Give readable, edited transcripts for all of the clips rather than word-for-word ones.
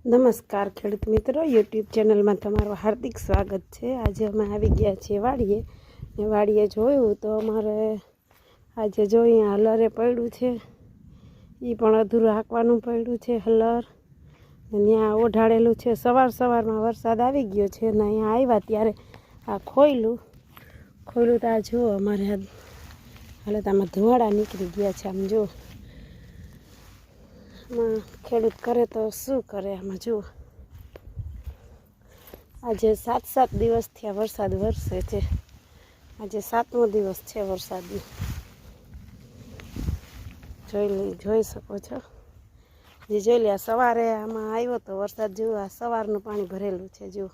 નમસ્કાર ખેડૂત મિત્રો, યુટ્યુબ ચેનલમાં તમારું હાર્દિક સ્વાગત છે। આજે અમે આવી ગયા છીએ વાડીએ ને વાડીએ જોયું તો અમારે આજે જોઈએ હલરે પડ્યું છે, એ પણ અધૂરું હાંકવાનું પડ્યું છે હલર ને ત્યાં ઓઢાડેલું છે। સવારમાં વરસાદ આવી ગયો છે ને અહીંયા આવ્યા ત્યારે આ ખોયલું તો આ જુઓ અમારે હાલતમાં ધુવાડા નીકળી ગયા છે। આમ જુઓ ખેડૂત કરે તો શું કરે। આમાં જુઓ આજે 7 દિવસથી આ વરસાદ વરસે છે। આજે 7મો દિવસ છે વરસાદનો। જોઈ શકો છો, જે જોઈ લે સવારે આમાં આવ્યો તો વરસાદ। જુઓ આ સવારનું પાણી ભરેલું છે। જુઓ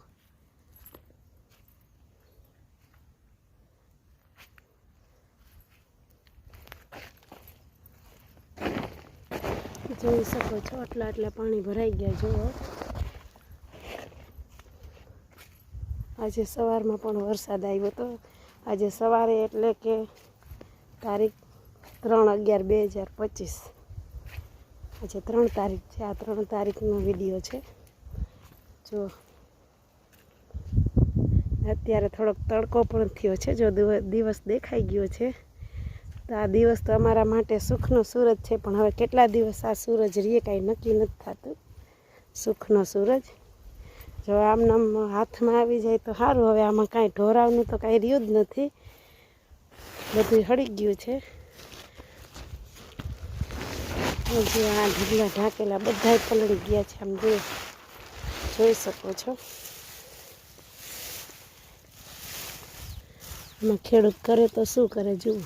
જોઈ શકો છો, આટલા પાણી ભરાઈ ગયા। જુઓ આજે સવારમાં પણ વરસાદ આવ્યો તો। આજે સવારે એટલે કે તારીખ 3/11/2025। આજે 3 તારીખ છે। આ 3 તારીખનો વિડીયો છે। જો અત્યારે થોડોક તડકો પણ થયો છે। જો દિવસ દેખાઈ ગયો છે તો આ દિવસ તો અમારા માટે સુખનો સૂરજ છે। પણ હવે કેટલા દિવસ આ સૂરજ રહીએ કાંઈ નક્કી નથી થતું। સુખનો સૂરજ જો આમનામ હાથમાં આવી જાય તો સારું। હવે આમાં કાંઈ ઢોરાવનું તો કાંઈ રહ્યું જ નથી, બધું હળી ગયું છે। જો આ ઢગલા ઢાકેલા બધાય પલળી ગયા છે। આમ જોઈ શકો છો। આમાં ખેડૂત કરે તો શું કરે જુઓ।